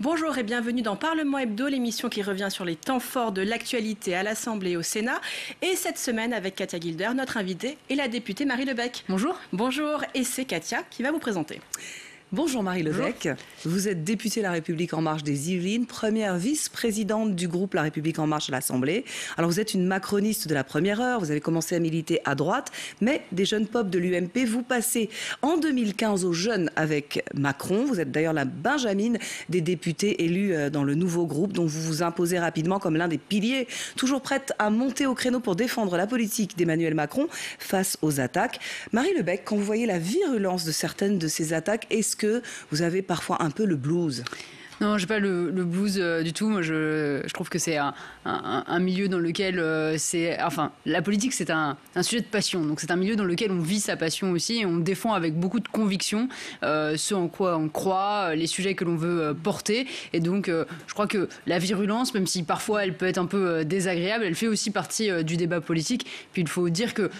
Bonjour et bienvenue dans Parlement Hebdo, l'émission qui revient sur les temps forts de l'actualité à l'Assemblée et au Sénat. Et cette semaine, avec Katia Guilder, notre invitée est la députée Marie Lebec. Bonjour. Bonjour, et c'est Katia qui va vous présenter. Bonjour Marie Lebec, vous êtes députée La République En Marche des Yvelines, première vice-présidente du groupe La République En Marche à l'Assemblée. Alors vous êtes une macroniste de la première heure, vous avez commencé à militer à droite, mais des jeunes pop de l'UMP, vous passez en 2015 aux jeunes avec Macron. Vous êtes d'ailleurs la benjamine des députés élus dans le nouveau groupe, dont vous vous imposez rapidement comme l'un des piliers, toujours prête à monter au créneau pour défendre la politique d'Emmanuel Macron face aux attaques. Marie Lebec, quand vous voyez la virulence de certaines de ces attaques, est-ce que vous avez parfois un peu le blues ? Non, j'ai pas le blues du tout. Moi, je trouve que c'est un milieu dans lequel la politique, c'est un sujet de passion. Donc, c'est un milieu dans lequel on vit sa passion aussi et on défend avec beaucoup de conviction ce en quoi on croit, les sujets que l'on veut porter. Et donc, je crois que la virulence, même si parfois elle peut être un peu désagréable, elle fait aussi partie du débat politique. Puis, il faut dire que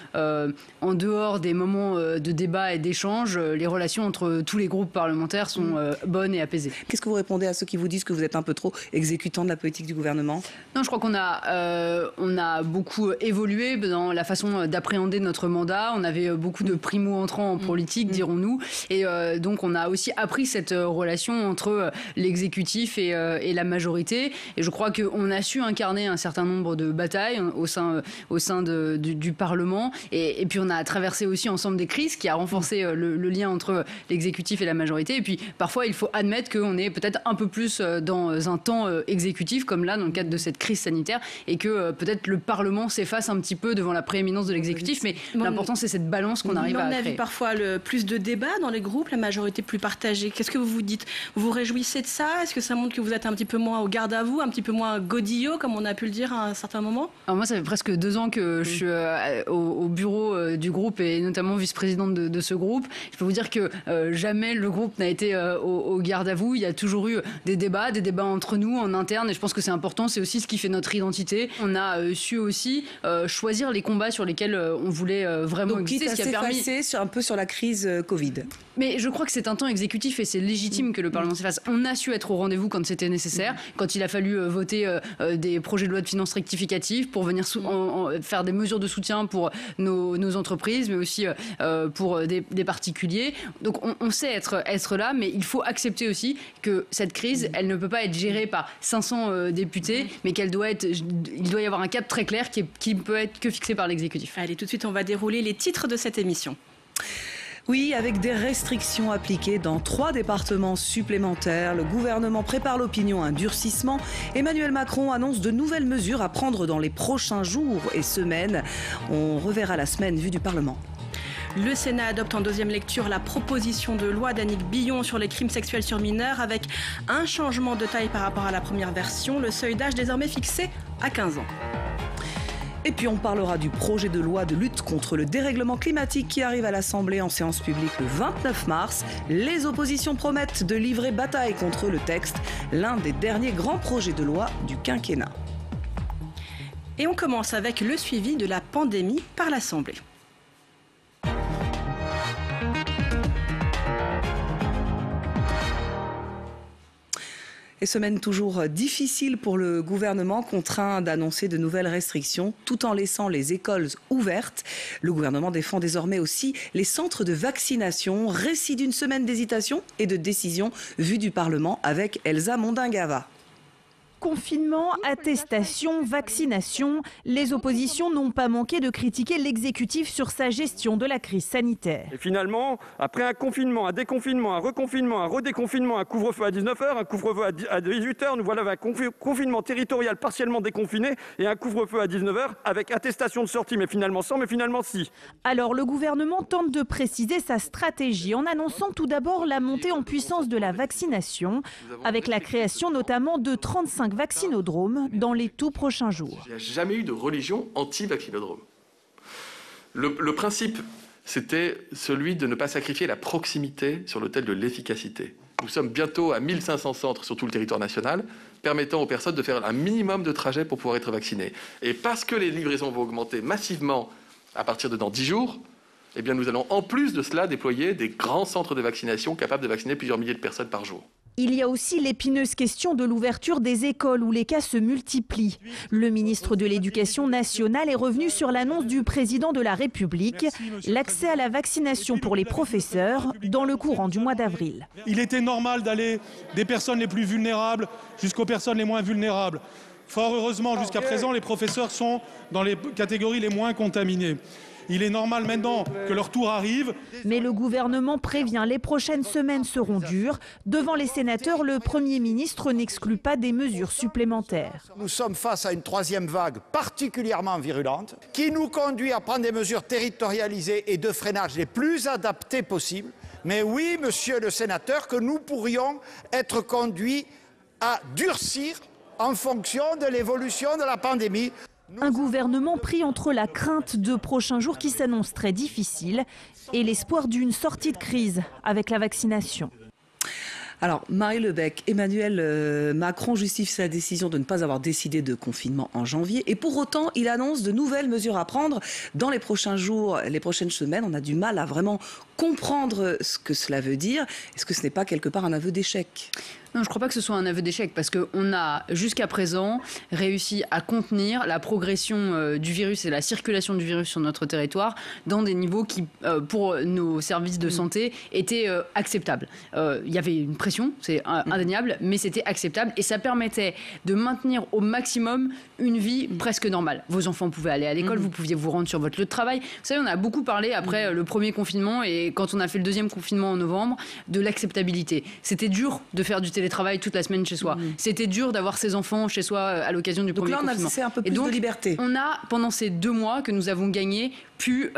en dehors des moments de débat et d'échange, les relations entre tous les groupes parlementaires sont bonnes et apaisées. Qu'est-ce que vous répondez à ceux qui vous disent que vous êtes un peu trop exécutant de la politique du gouvernement? Non, je crois qu'on a beaucoup évolué dans la façon d'appréhender notre mandat. On avait beaucoup de primo-entrants en politique, dirons-nous. Et donc, on a aussi appris cette relation entre l'exécutif et la majorité. Et je crois qu'on a su incarner un certain nombre de batailles au sein du Parlement. Et puis, on a traversé aussi ensemble des crises qui a renforcé le lien entre l'exécutif et la majorité. Et puis, parfois, il faut admettre qu'on est peut-être un peu plus dans un temps exécutif, comme là, dans le cadre de cette crise sanitaire, et que peut-être le Parlement s'efface un petit peu devant la prééminence de l'exécutif, mais l'important, c'est cette balance qu'on arrive à créer. On a vu parfois plus de débats dans les groupes, la majorité plus partagée. Qu'est-ce que vous vous dites? Vous vous réjouissez de ça? Est-ce que ça montre que vous êtes un petit peu moins au garde à vous, un petit peu moins godillot, comme on a pu le dire à un certain moment? Alors moi, ça fait presque 2 ans que je suis au bureau du groupe et notamment vice-présidente de ce groupe. Je peux vous dire que jamais le groupe n'a été au garde à vous. Il y a toujours eu des débats entre nous en interne, et je pense que c'est important, c'est aussi ce qui fait notre identité. On a su aussi choisir les combats sur lesquels on voulait vraiment exister. Donc, quitte à s'effacer un peu sur la crise Covid. Mais je crois que c'est un temps exécutif et c'est légitime que le Parlement s'efface. On a su être au rendez-vous quand c'était nécessaire, quand il a fallu voter des projets de loi de finances rectificatifs pour venir faire des mesures de soutien pour nos entreprises, mais aussi pour des particuliers. Donc on sait être là, mais il faut accepter aussi que cette crise, elle ne peut pas être gérée par 500 députés, mais il doit y avoir un cap très clair qui ne peut être que fixé par l'exécutif. Allez, tout de suite, on va dérouler les titres de cette émission. Oui, avec des restrictions appliquées dans 3 départements supplémentaires, le gouvernement prépare l'opinion à un durcissement. Emmanuel Macron annonce de nouvelles mesures à prendre dans les prochains jours et semaines. On reverra la semaine vue du Parlement. Le Sénat adopte en deuxième lecture la proposition de loi d'Annick Billon sur les crimes sexuels sur mineurs avec un changement de taille par rapport à la première version, le seuil d'âge désormais fixé à 15 ans. Et puis on parlera du projet de loi de lutte contre le dérèglement climatique qui arrive à l'Assemblée en séance publique le 29 mars. Les oppositions promettent de livrer bataille contre le texte, l'un des derniers grands projets de loi du quinquennat. Et on commence avec le suivi de la pandémie par l'Assemblée. Et semaine toujours difficile pour le gouvernement, contraint d'annoncer de nouvelles restrictions tout en laissant les écoles ouvertes. Le gouvernement défend désormais aussi les centres de vaccination. Récit d'une semaine d'hésitation et de décision vue du Parlement avec Elsa Mondingava. Confinement, attestation, vaccination, les oppositions n'ont pas manqué de critiquer l'exécutif sur sa gestion de la crise sanitaire. Et finalement, après un confinement, un déconfinement, un reconfinement, un redéconfinement, un couvre-feu à 19h, un couvre-feu à 18h, nous voilà avec un confinement territorial partiellement déconfiné et un couvre-feu à 19h avec attestation de sortie, mais finalement sans, mais finalement si. Alors le gouvernement tente de préciser sa stratégie en annonçant tout d'abord la montée en puissance de la vaccination, avec la création notamment de 35 vaccinodromes dans les tout prochains jours. Il n'y a jamais eu de religion anti-vaccinodrome. Le principe, c'était celui de ne pas sacrifier la proximité sur l'autel de l'efficacité. Nous sommes bientôt à 1500 centres sur tout le territoire national, permettant aux personnes de faire un minimum de trajets pour pouvoir être vaccinées. Et parce que les livraisons vont augmenter massivement à partir de dans 10 jours, eh bien nous allons en plus de cela déployer des grands centres de vaccination capables de vacciner plusieurs milliers de personnes par jour. Il y a aussi l'épineuse question de l'ouverture des écoles où les cas se multiplient. Le ministre de l'Éducation nationale est revenu sur l'annonce du président de la République, l'accès à la vaccination pour les professeurs dans le courant du mois d'avril. Il était normal d'aller des personnes les plus vulnérables jusqu'aux personnes les moins vulnérables. Fort heureusement, jusqu'à présent, les professeurs sont dans les catégories les moins contaminées. Il est normal maintenant que leur tour arrive. Mais le gouvernement prévient, les prochaines semaines seront dures. Devant les sénateurs, le Premier ministre n'exclut pas des mesures supplémentaires. Nous sommes face à une troisième vague particulièrement virulente qui nous conduit à prendre des mesures territorialisées et de freinage les plus adaptées possibles. Mais oui, monsieur le sénateur, que nous pourrions être conduits à durcir en fonction de l'évolution de la pandémie. Un gouvernement pris entre la crainte de prochains jours qui s'annoncent très difficiles et l'espoir d'une sortie de crise avec la vaccination. Alors, Marie Lebec, Emmanuel Macron justifie sa décision de ne pas avoir décidé de confinement en janvier. Et pour autant, il annonce de nouvelles mesures à prendre dans les prochains jours, les prochaines semaines. On a du mal à vraiment comprendre ce que cela veut dire. Est-ce que ce n'est pas quelque part un aveu d'échec ? Non, je ne crois pas que ce soit un aveu d'échec parce qu'on a jusqu'à présent réussi à contenir la progression du virus et la circulation du virus sur notre territoire dans des niveaux qui, pour nos services de santé, étaient acceptables. Il y avait une pression, c'est indéniable, mais c'était acceptable et ça permettait de maintenir au maximum une vie presque normale. Vos enfants pouvaient aller à l'école, vous pouviez vous rendre sur votre lieu de travail. Vous savez, on a beaucoup parlé après le premier confinement et quand on a fait le deuxième confinement en novembre de l'acceptabilité. C'était dur de faire du télétravail toute la semaine chez soi. C'était dur d'avoir ses enfants chez soi à l'occasion du premier confinement. Donc là, on a un peu plus de liberté. On a, pendant ces 2 mois que nous avons gagné, pu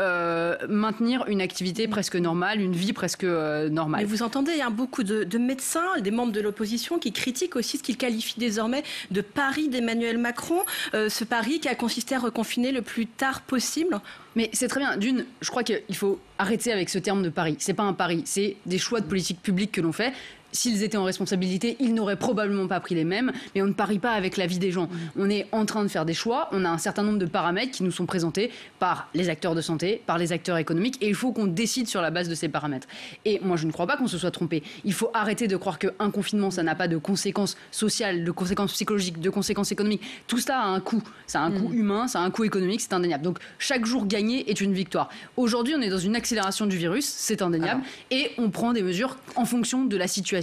maintenir une activité presque normale, une vie presque normale. Mais vous entendez, il y a beaucoup de médecins, des membres de l'opposition qui critiquent aussi ce qu'ils qualifient désormais de pari d'Emmanuel Macron, ce pari qui a consisté à reconfiner le plus tard possible. Mais c'est très bien. D'une, je crois qu'il faut arrêter avec ce terme de pari. C'est pas un pari, c'est des choix de politique publique que l'on fait. S'ils étaient en responsabilité, ils n'auraient probablement pas pris les mêmes, mais on ne parie pas avec la vie des gens. On est en train de faire des choix, on a un certain nombre de paramètres qui nous sont présentés par les acteurs de santé, par les acteurs économiques, et il faut qu'on décide sur la base de ces paramètres. Et moi, je ne crois pas qu'on se soit trompé. Il faut arrêter de croire qu'un confinement, ça n'a pas de conséquences sociales, de conséquences psychologiques, de conséquences économiques. Tout ça a un coût. Ça a un coût humain, ça a un coût économique, c'est indéniable. Donc, chaque jour gagné est une victoire. Aujourd'hui, on est dans une accélération du virus, c'est indéniable, et on prend des mesures en fonction de la situation.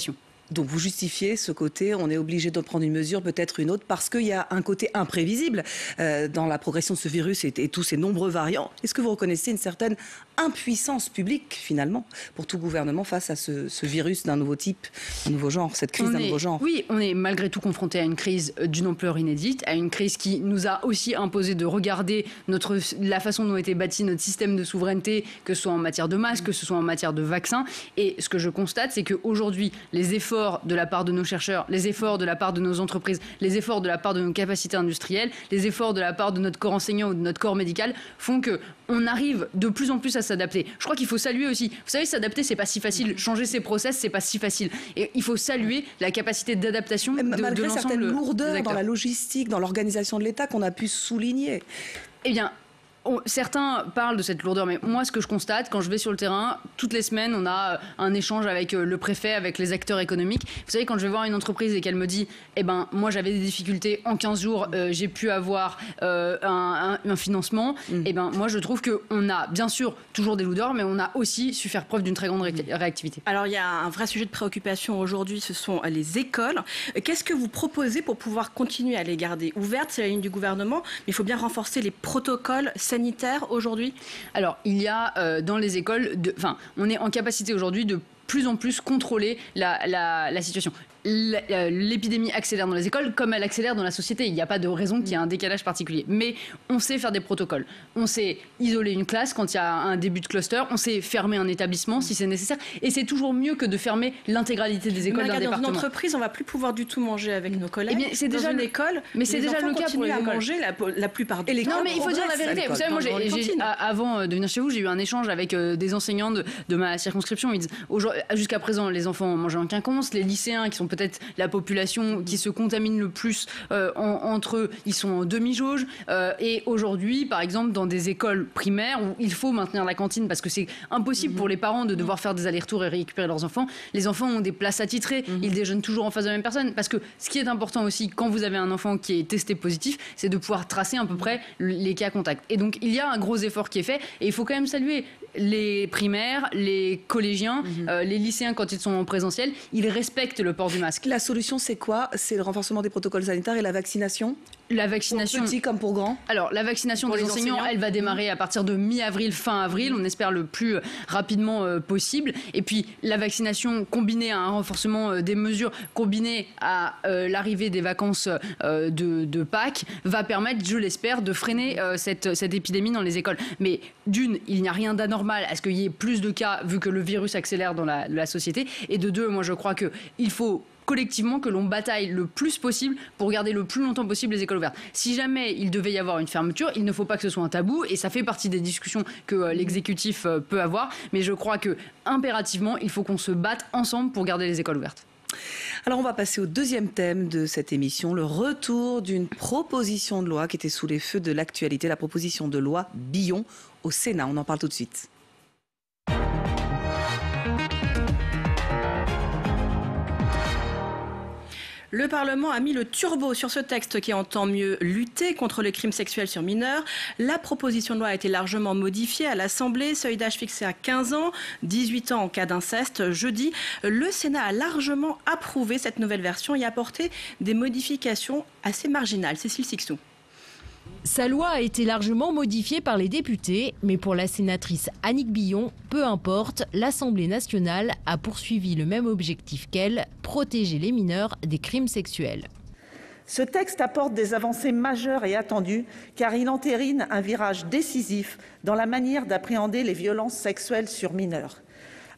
Donc vous justifiez ce côté, on est obligé de prendre une mesure, peut-être une autre, parce qu'il y a un côté imprévisible dans la progression de ce virus et tous ces nombreux variants. Est-ce que vous reconnaissez une certaine impuissance publique, finalement, pour tout gouvernement face à ce virus d'un nouveau type, un nouveau genre, cette crise d'un nouveau genre? Oui, on est malgré tout confronté à une crise d'une ampleur inédite, à une crise qui nous a aussi imposé de regarder la façon dont était bâti notre système de souveraineté, que ce soit en matière de masques, que ce soit en matière de vaccins. Et ce que je constate, c'est qu'aujourd'hui, les efforts de la part de nos chercheurs, les efforts de la part de nos entreprises, les efforts de la part de nos capacités industrielles, les efforts de la part de notre corps enseignant ou de notre corps médical font qu'on arrive de plus en plus à s'adapter. Je crois qu'il faut saluer aussi. Vous savez, s'adapter, c'est pas si facile. Changer ses process, c'est pas si facile. Et il faut saluer la capacité d'adaptation de l'ensemble des acteurs. Malgré certaines lourdeurs dans la logistique, dans l'organisation de l'État qu'on a pu souligner. Eh bien, certains parlent de cette lourdeur, mais moi, ce que je constate, quand je vais sur le terrain, toutes les semaines, on a un échange avec le préfet, avec les acteurs économiques. Vous savez, quand je vais voir une entreprise et qu'elle me dit « Eh ben, moi, j'avais des difficultés, en 15 jours, j'ai pu avoir un financement », eh ben, moi, je trouve qu'on a, bien sûr, toujours des lourdeurs, mais on a aussi su faire preuve d'une très grande réactivité. Alors, il y a un vrai sujet de préoccupation aujourd'hui, ce sont les écoles. Qu'est-ce que vous proposez pour pouvoir continuer à les garder ouvertes? C'est la ligne du gouvernement, mais il faut bien renforcer les protocoles sanitaires aujourd'hui? Alors, il y a dans les écoles, on est en capacité aujourd'hui de plus en plus contrôler la situation. L'épidémie accélère dans les écoles comme elle accélère dans la société. Il n'y a pas de raison qu'il y ait un décalage particulier. Mais on sait faire des protocoles. On sait isoler une classe quand il y a un début de cluster. On sait fermer un établissement si c'est nécessaire. Et c'est toujours mieux que de fermer l'intégralité des écoles d'un département. Dans une entreprise, on ne va plus pouvoir du tout manger avec nos collègues. Eh bien, c'est déjà une école. Mais c'est déjà le cas pour les écoles. manger la plupart du temps. Non, mais il faut dire la vérité. Vous savez, moi, avant de venir chez vous, j'ai eu un échange avec des enseignants de ma circonscription. Ils disent jusqu'à présent, les enfants mangeaient en quinconce. Les lycéens qui sont peut-être peut-être la population qui se contamine le plus entre eux. Ils sont en demi-jauge. Et aujourd'hui, par exemple, dans des écoles primaires où il faut maintenir la cantine parce que c'est impossible pour les parents de devoir faire des allers-retours et récupérer leurs enfants, les enfants ont des places attitrées. Ils déjeunent toujours en face de la même personne. Parce que ce qui est important aussi, quand vous avez un enfant qui est testé positif, c'est de pouvoir tracer à peu près les cas contacts. Et donc, il y a un gros effort qui est fait. Et il faut quand même saluer les primaires, les collégiens, les lycéens quand ils sont en présentiel. Ils respectent le port du masque. La solution, c'est quoi? C'est le renforcement des protocoles sanitaires et la vaccination? La vaccination, pour petits comme pour grands. Alors, la vaccination des enseignants, elle va démarrer à partir de mi-avril, fin avril. On espère le plus rapidement possible. Et puis, la vaccination combinée à un renforcement des mesures, combinée à l'arrivée des vacances de Pâques, va permettre, je l'espère, de freiner cette épidémie dans les écoles. Mais d'une, il n'y a rien d'anormal à ce qu'il y ait plus de cas, vu que le virus accélère dans la société. Et de deux, moi, je crois qu'il faut collectivement que l'on bataille le plus possible pour garder le plus longtemps possible les écoles ouvertes. Si jamais il devait y avoir une fermeture, il ne faut pas que ce soit un tabou et ça fait partie des discussions que l'exécutif peut avoir. Mais je crois que impérativement, il faut qu'on se batte ensemble pour garder les écoles ouvertes. Alors on va passer au deuxième thème de cette émission, le retour d'une proposition de loi qui était sous les feux de l'actualité, la proposition de loi Billon au Sénat. On en parle tout de suite. Le Parlement a mis le turbo sur ce texte qui entend mieux lutter contre les crimes sexuels sur mineurs. La proposition de loi a été largement modifiée à l'Assemblée. Seuil d'âge fixé à 15 ans, 18 ans en cas d'inceste. Jeudi, le Sénat a largement approuvé cette nouvelle version et apporté des modifications assez marginales. Cécile Sixou. Sa loi a été largement modifiée par les députés, mais pour la sénatrice Annick Billon, peu importe, l'Assemblée nationale a poursuivi le même objectif qu'elle, protéger les mineurs des crimes sexuels. Ce texte apporte des avancées majeures et attendues car il entérine un virage décisif dans la manière d'appréhender les violences sexuelles sur mineurs.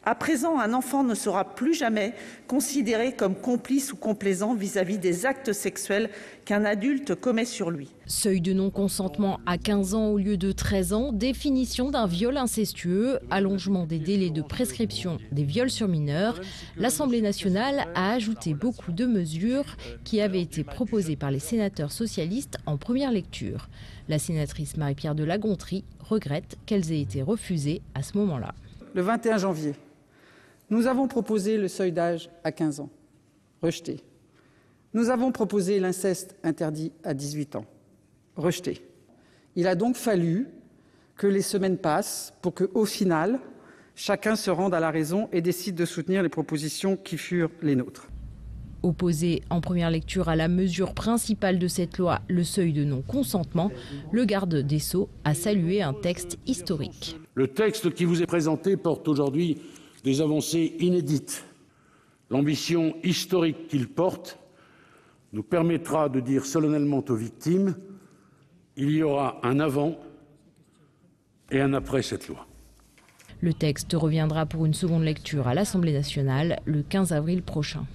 À présent, un enfant ne sera plus jamais considéré comme complice ou complaisant vis-à-vis des actes sexuels qu'un adulte commet sur lui. Seuil de non-consentement à 15 ans au lieu de 13 ans, définition d'un viol incestueux, allongement des délais de prescription des viols sur mineurs. L'Assemblée nationale a ajouté beaucoup de mesures qui avaient été proposées par les sénateurs socialistes en première lecture. La sénatrice Marie-Pierre de La Gontrie regrette qu'elles aient été refusées à ce moment-là. Le 21 janvier, nous avons proposé le seuil d'âge à 15 ans, rejeté. Nous avons proposé l'inceste interdit à 18 ans, rejeté. Il a donc fallu que les semaines passent pour qu'au final, chacun se rende à la raison et décide de soutenir les propositions qui furent les nôtres. Opposé en première lecture à la mesure principale de cette loi, le seuil de non-consentement, le garde des Sceaux a salué un texte historique. Le texte qui vous est présenté porte aujourd'hui des avancées inédites. L'ambition historique qu'il porte nous permettra de dire solennellement aux victimes qu'il y aura un avant et un après cette loi. Le texte reviendra pour une seconde lecture à l'Assemblée nationale le 15 avril prochain.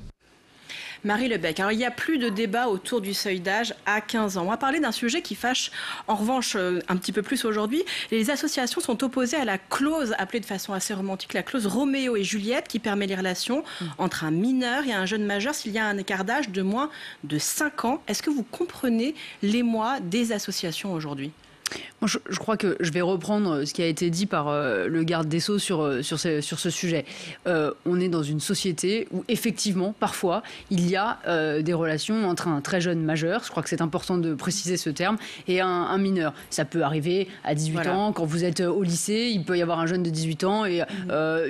Marie Lebec, alors il n'y a plus de débat autour du seuil d'âge à 15 ans. On va parler d'un sujet qui fâche en revanche un petit peu plus aujourd'hui. Les associations sont opposées à la clause, appelée de façon assez romantique, la clause Roméo et Juliette, qui permet les relations entre un mineur et un jeune majeur s'il y a un écart d'âge de moins de 5 ans. Est-ce que vous comprenez l'émoi des associations aujourd'hui ? Moi, je crois que je vais reprendre ce qui a été dit par le garde des Sceaux sur ce sujet. On est dans une société où, effectivement, parfois, il y a des relations entre un très jeune majeur, je crois que c'est important de préciser ce terme, et un mineur. Ça peut arriver à 18 ans, quand vous êtes au lycée, il peut y avoir un jeune de 18 ans et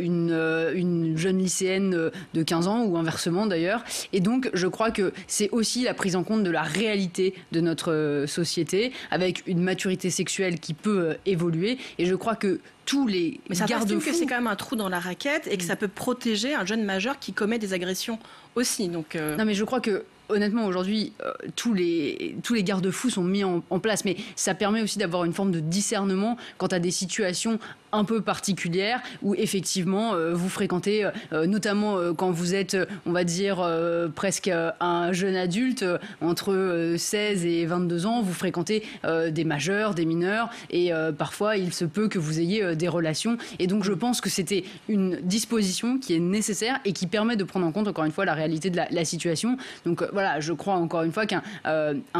une jeune lycéenne de 15 ans, ou inversement d'ailleurs. Et donc, je crois que c'est aussi la prise en compte de la réalité de notre société, avec une maturité sexuelle qui peut évoluer. Et je crois que tous les mais ça garde-fous... que c'est quand même un trou dans la raquette et que ça peut protéger un jeune majeur qui commet des agressions aussi. Donc Non, mais je crois que honnêtement, aujourd'hui, tous les garde-fous sont mis en place. Mais ça permet aussi d'avoir une forme de discernement quant à des situations un peu particulière où effectivement vous fréquentez, notamment quand vous êtes, on va dire, presque un jeune adulte, entre 16 et 22 ans, vous fréquentez des majeurs, des mineurs, et parfois il se peut que vous ayez des relations. Et donc je pense que c'était une disposition qui est nécessaire et qui permet de prendre en compte, encore une fois, la réalité de la situation. Donc voilà, je crois encore une fois qu'un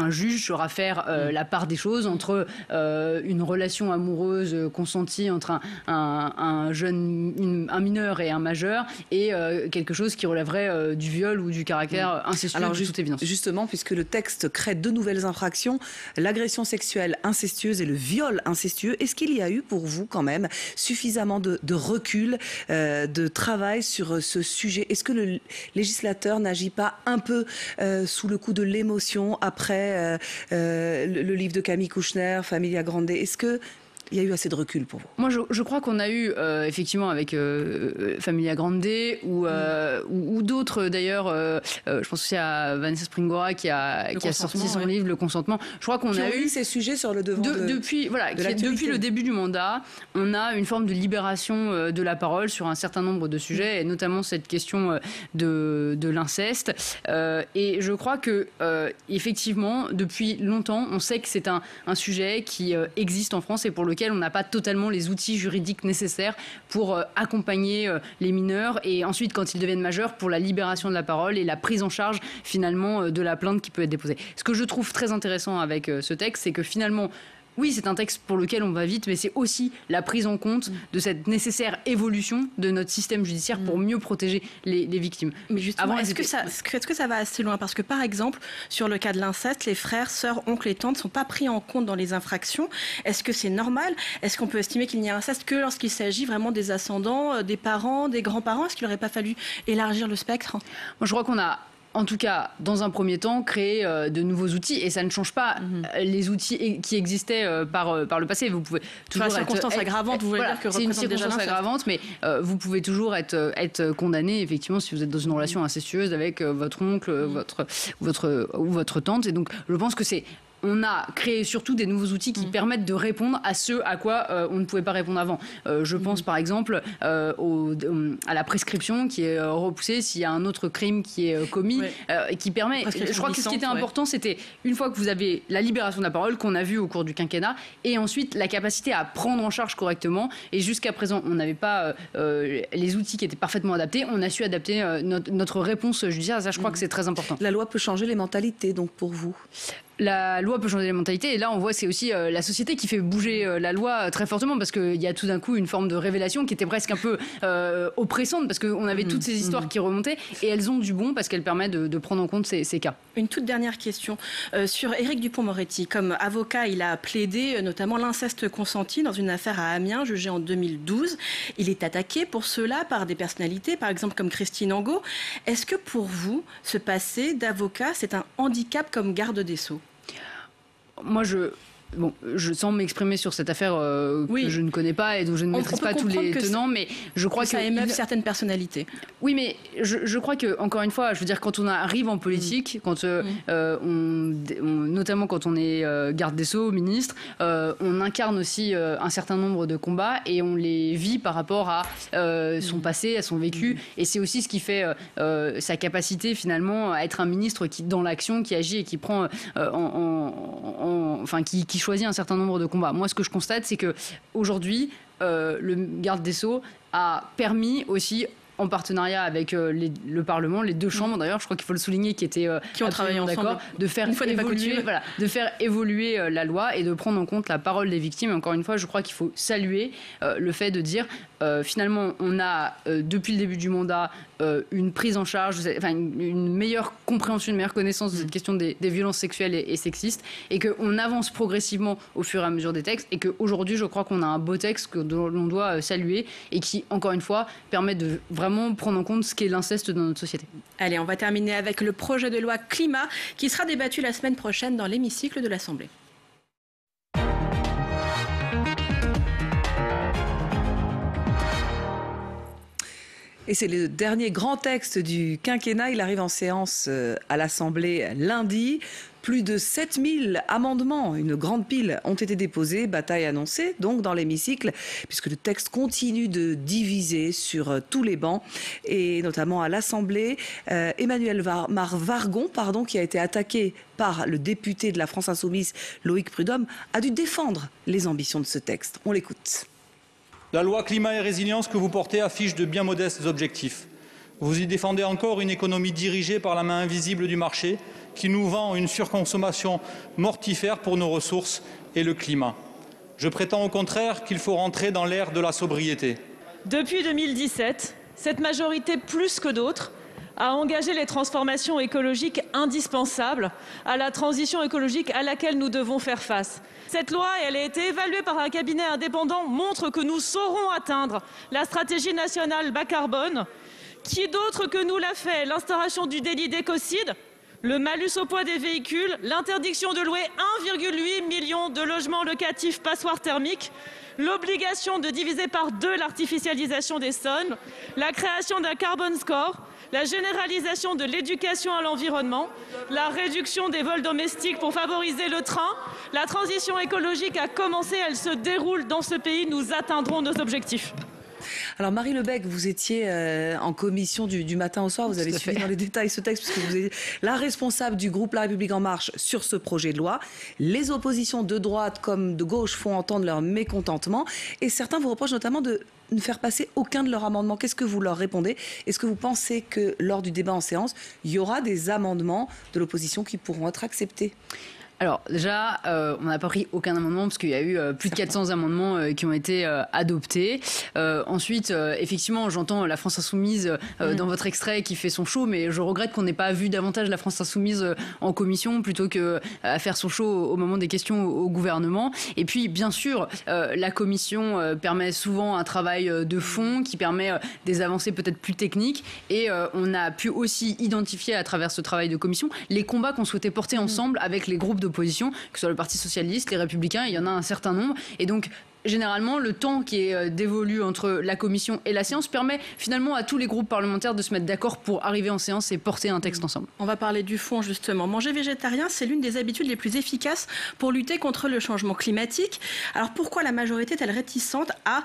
juge saura faire la part des choses entre une relation amoureuse consentie entre un mineur et un majeur et quelque chose qui relèverait du viol ou du caractère incestueux. Alors, de toute évidence. Justement, puisque le texte crée 2 nouvelles infractions, l'agression sexuelle incestueuse et le viol incestueux, est-ce qu'il y a eu pour vous quand même suffisamment de recul, de travail sur ce sujet? Est-ce que le législateur n'agit pas un peu sous le coup de l'émotion après le livre de Camille Kouchner, Familia Grande? Est-ce qu'il y a eu assez de recul pour vous? Moi, je crois qu'on a eu, effectivement, avec Familia Grande ou d'autres, d'ailleurs, je pense aussi à Vanessa Springora qui a sorti son livre, Le Consentement. Je crois qu'on a eu ces sujets sur le devant depuis le début du mandat, on a une forme de libération de la parole sur un certain nombre de sujets, et notamment cette question de l'inceste. Et je crois que, effectivement, depuis longtemps, on sait que c'est un sujet qui existe en France et pour lequel on n'a pas totalement les outils juridiques nécessaires pour accompagner les mineurs et ensuite, quand ils deviennent majeurs, pour la libération de la parole et la prise en charge finalement de la plainte qui peut être déposée. Ce que je trouve très intéressant avec ce texte, c'est que finalement, oui, c'est un texte pour lequel on va vite, mais c'est aussi la prise en compte de cette nécessaire évolution de notre système judiciaire pour mieux protéger les victimes. Mais justement, est-ce que ça va assez loin? Parce que, par exemple, sur le cas de l'inceste, les frères, sœurs, oncles et tantes ne sont pas pris en compte dans les infractions. Est-ce que c'est normal? Est-ce qu'on peut estimer qu'il n'y a inceste que lorsqu'il s'agit vraiment des ascendants, des parents, des grands-parents? Est-ce qu'il n'aurait pas fallu élargir le spectre? Moi, je crois qu'on a, en tout cas, dans un premier temps, créer de nouveaux outils, et ça ne change pas les outils qui existaient par le passé. Vous pouvez toujours c'est une circonstance aggravante, vous voulez dire que c'est une circonstance aggravante, mais vous pouvez toujours être condamné, effectivement, si vous êtes dans une relation incestueuse avec votre oncle, votre tante. Et donc, je pense que on a créé surtout des nouveaux outils qui permettent de répondre à ce à quoi on ne pouvait pas répondre avant. Je pense par exemple à la prescription qui est repoussée s'il y a un autre crime qui est commis, qui permet... Je crois que ce qui était important, c'était une fois que vous avez la libération de la parole qu'on a vue au cours du quinquennat, et ensuite la capacité à prendre en charge correctement. Et jusqu'à présent, on n'avait pas les outils qui étaient parfaitement adaptés. On a su adapter notre réponse judiciaire. Ça, je crois que c'est très important. La loi peut changer les mentalités, donc, pour vous? La loi peut changer les mentalités, et là on voit c'est aussi la société qui fait bouger la loi très fortement, parce qu'il y a tout d'un coup une forme de révélation qui était presque un peu oppressante, parce qu'on avait toutes ces histoires qui remontaient, et elles ont du bon parce qu'elles permettent de prendre en compte ces cas. Une toute dernière question sur Éric Dupond-Moretti. Comme avocat, il a plaidé notamment l'inceste consenti dans une affaire à Amiens jugée en 2012. Il est attaqué pour cela par des personnalités, par exemple comme Christine Angot. Est-ce que pour vous, ce passé d'avocat, c'est un handicap comme garde des Sceaux? Moi, je sens m'exprimer sur cette affaire que je ne connais pas et dont je ne maîtrise pas tous les tenants, mais je crois que ça émeut certaines personnalités. Oui, mais je crois que, encore une fois, je veux dire, quand on arrive en politique, quand notamment quand on est garde des Sceaux, ministre, on incarne aussi un certain nombre de combats et on les vit par rapport à son passé, à son vécu, et c'est aussi ce qui fait sa capacité finalement à être un ministre qui, dans l'action, qui agit et qui prend qui choisit un certain nombre de combats. Moi, ce que je constate, c'est que aujourd'hui, le garde des Sceaux a permis aussi, en partenariat avec le Parlement, les deux chambres d'ailleurs, je crois qu'il faut le souligner, qui ont travaillé ensemble, de faire évoluer la loi et de prendre en compte la parole des victimes. Et encore une fois, je crois qu'il faut saluer le fait de dire finalement, on a depuis le début du mandat une prise en charge, une meilleure compréhension, une meilleure connaissance de cette question des violences sexuelles et sexistes, et qu'on avance progressivement au fur et à mesure des textes, et qu'aujourd'hui, je crois qu'on a un beau texte que l'on doit saluer et qui, encore une fois, permet de vraiment prendre en compte ce qu'est l'inceste dans notre société. Allez, on va terminer avec le projet de loi climat qui sera débattu la semaine prochaine dans l'hémicycle de l'Assemblée. Et c'est le dernier grand texte du quinquennat. Il arrive en séance à l'Assemblée lundi. Plus de 7000 amendements, une grande pile, ont été déposés, bataille annoncée donc dans l'hémicycle, puisque le texte continue de diviser sur tous les bancs, et notamment à l'Assemblée. Emmanuel Vargon, qui a été attaqué par le député de la France Insoumise, Loïc Prudhomme, a dû défendre les ambitions de ce texte. On l'écoute. La loi climat et résilience que vous portez affiche de bien modestes objectifs. Vous y défendez encore une économie dirigée par la main invisible du marché qui nous vend une surconsommation mortifère pour nos ressources et le climat. Je prétends au contraire qu'il faut rentrer dans l'ère de la sobriété. Depuis 2017, cette majorité, plus que d'autres, a engagé les transformations écologiques indispensables à la transition écologique à laquelle nous devons faire face. Cette loi, elle a été évaluée par un cabinet indépendant, montre que nous saurons atteindre la stratégie nationale bas carbone. Qui d'autre que nous l'a fait? L'instauration du délit d'écocide, le malus au poids des véhicules, l'interdiction de louer 1,8 million de logements locatifs passoires thermiques, l'obligation de diviser par 2 l'artificialisation des sols, la création d'un carbon score, la généralisation de l'éducation à l'environnement, la réduction des vols domestiques pour favoriser le train. La transition écologique a commencé, elle se déroule dans ce pays, nous atteindrons nos objectifs. Alors Marie Lebec, vous étiez en commission du matin au soir, vous avez suivi dans les détails ce texte puisque vous êtes la responsable du groupe La République En Marche sur ce projet de loi. Les oppositions de droite comme de gauche font entendre leur mécontentement et certains vous reprochent notamment de ne faire passer aucun de leurs amendements. Qu'est-ce que vous leur répondez? Est-ce que vous pensez que lors du débat en séance, il y aura des amendements de l'opposition qui pourront être acceptés? Alors déjà, on n'a pas pris aucun amendement parce qu'il y a eu plus de 400 amendements qui ont été adoptés. Ensuite, effectivement, j'entends la France Insoumise dans votre extrait qui fait son show, mais je regrette qu'on n'ait pas vu davantage la France Insoumise en commission plutôt qu'à faire son show au moment des questions au gouvernement. Et puis, bien sûr, la commission permet souvent un travail de fond qui permet des avancées peut-être plus techniques. Et on a pu aussi identifier à travers ce travail de commission les combats qu'on souhaitait porter ensemble avec les groupes d'opposition, que ce soit le Parti Socialiste, les Républicains, il y en a un certain nombre. Et donc, généralement, le temps qui est dévolu entre la commission et la séance permet finalement à tous les groupes parlementaires de se mettre d'accord pour arriver en séance et porter un texte ensemble. On va parler du fond justement. Manger végétarien, c'est l'une des habitudes les plus efficaces pour lutter contre le changement climatique. Alors pourquoi la majorité est-elle réticente à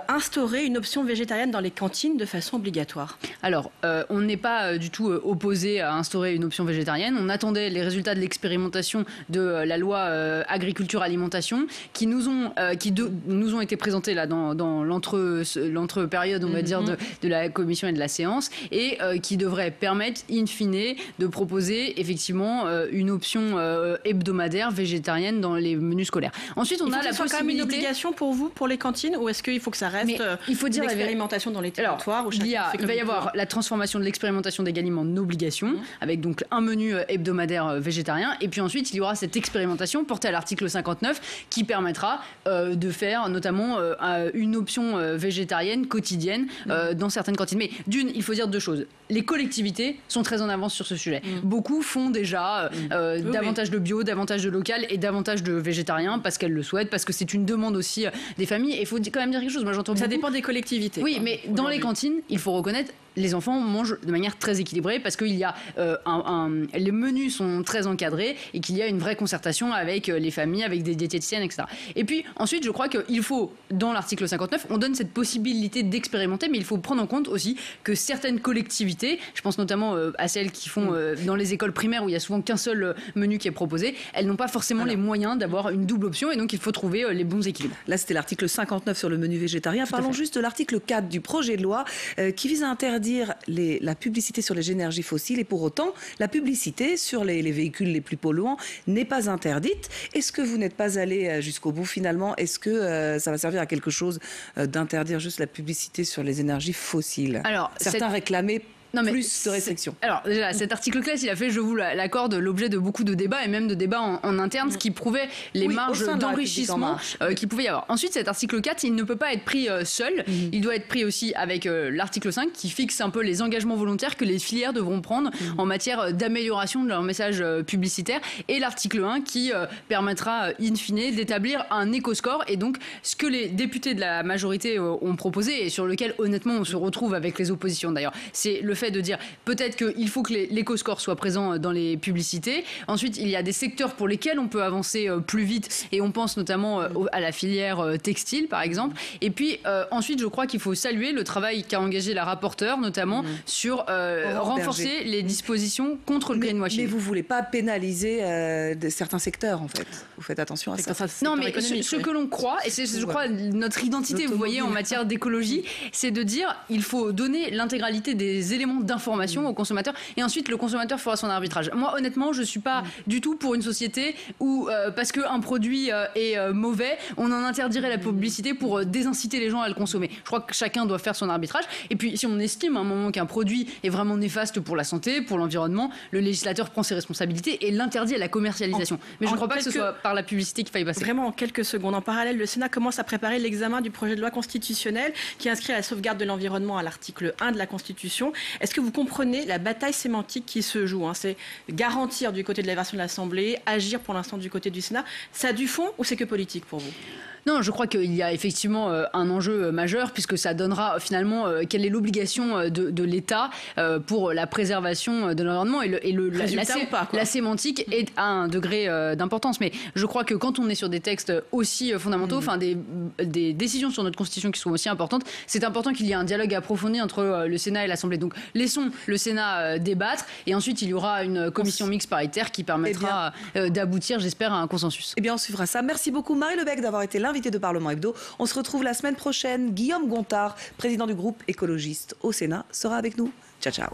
instaurer une option végétarienne dans les cantines de façon obligatoire? Alors, on n'est pas du tout opposé à instaurer une option végétarienne. On attendait les résultats de l'expérimentation de la loi agriculture-alimentation qui nous ont été présentés là dans l'entre-période, on va dire, de la commission et de la séance, et qui devrait permettre, in fine, de proposer effectivement une option hebdomadaire végétarienne dans les menus scolaires. Ensuite, on a la possibilité... quand même une obligation pour vous, pour les cantines, ou est-ce qu'il faut que ça reste une expérimentation dans les territoires? Alors, il va y avoir la transformation de l'expérimentation des Galim en obligation, avec donc un menu hebdomadaire végétarien, et puis ensuite, il y aura cette expérimentation portée à l'article 59 qui permettra de faire notamment une option végétarienne quotidienne dans certaines cantines. Mais il faut dire 2 choses. Les collectivités sont très en avance sur ce sujet. Beaucoup font déjà davantage de bio, davantage de local et davantage de végétarien parce qu'elles le souhaitent, parce que c'est une demande aussi des familles. Et il faut quand même dire quelque chose. Moi, j'entends ça dépend des collectivités. Oui, mais dans les cantines, il faut reconnaître, les enfants mangent de manière très équilibrée parce qu'il y a les menus sont très encadrés et qu'il y a une vraie concertation avec les familles, avec des diététiciennes, etc. Et puis ensuite, je crois qu'il faut, dans l'article 59, on donne cette possibilité d'expérimenter, mais il faut prendre en compte aussi que certaines collectivités, je pense notamment à celles qui font dans les écoles primaires où il y a souvent qu'un seul menu qui est proposé, elles n'ont pas forcément les moyens d'avoir une double option et donc il faut trouver les bons équilibres. Là, c'était l'article 59 sur le menu végétarien. Parlons juste de l'article 4 du projet de loi qui vise à interdire la publicité sur les énergies fossiles, et pour autant, la publicité sur les véhicules les plus polluants n'est pas interdite. Est-ce que vous n'êtes pas allé jusqu'au bout finalement? Est-ce que ça va servir à quelque chose d'interdire juste la publicité sur les énergies fossiles? Alors, certains réclamaient plus de restrictions. Alors déjà, cet article-là, il a fait, je vous l'accorde, l'objet de beaucoup de débats et même de débats en interne, ce qui prouvait les marges d'enrichissement qu'il pouvait y avoir. Ensuite, cet article 4, il ne peut pas être pris seul. Il doit être pris aussi avec l'article 5 qui fixe un peu les engagements volontaires que les filières devront prendre en matière d'amélioration de leur message publicitaire, et l'article 1 qui permettra in fine d'établir un éco-score. Et donc, ce que les députés de la majorité ont proposé et sur lequel honnêtement on se retrouve avec les oppositions d'ailleurs, c'est le fait de dire peut-être qu'il faut que l'éco-score soit présent dans les publicités. Ensuite, il y a des secteurs pour lesquels on peut avancer plus vite et on pense notamment à la filière textile, par exemple. Et puis ensuite, je crois qu'il faut saluer le travail qu'a engagé la rapporteure, notamment sur renforcer les dispositions contre le greenwashing. Mais vous ne voulez pas pénaliser certains secteurs, en fait. Vous faites attention à ça. Non, mais ce que l'on croit, et c'est, je crois, notre identité, vous voyez, en matière d'écologie, c'est de dire il faut donner l'intégralité des éléments d'information au consommateur et ensuite le consommateur fera son arbitrage. Moi, honnêtement, je ne suis pas du tout pour une société où, parce qu'un produit est mauvais, on en interdirait la publicité pour désinciter les gens à le consommer. Je crois que chacun doit faire son arbitrage. Et puis, si on estime à un moment qu'un produit est vraiment néfaste pour la santé, pour l'environnement, le législateur prend ses responsabilités et l'interdit à la commercialisation. Mais je ne crois pas que ce soit par la publicité qu'il faille passer. Vraiment, en quelques secondes. En parallèle, le Sénat commence à préparer l'examen du projet de loi constitutionnelle qui inscrit la sauvegarde de l'environnement à l'article 1 de la Constitution. Est-ce que vous comprenez la bataille sémantique qui se joue, hein? C'est garantir du côté de la version de l'Assemblée, agir pour l'instant du côté du Sénat. Ça a du fond ou c'est que politique pour vous? Non, je crois qu'il y a effectivement un enjeu majeur puisque ça donnera finalement quelle est l'obligation de l'État pour la préservation de l'environnement et la sémantique est à un degré d'importance. Mais je crois que quand on est sur des textes aussi fondamentaux, enfin des décisions sur notre Constitution qui sont aussi importantes, c'est important qu'il y ait un dialogue approfondi entre le Sénat et l'Assemblée. Donc laissons le Sénat débattre et ensuite il y aura une commission mixte paritaire qui permettra d'aboutir, j'espère, à un consensus. Eh bien, on suivra ça. Merci beaucoup Marie Lebec d'avoir été là. Invité de Parlement Hebdo. On se retrouve la semaine prochaine. Guillaume Gontard, président du groupe écologiste au Sénat, sera avec nous. Ciao, ciao.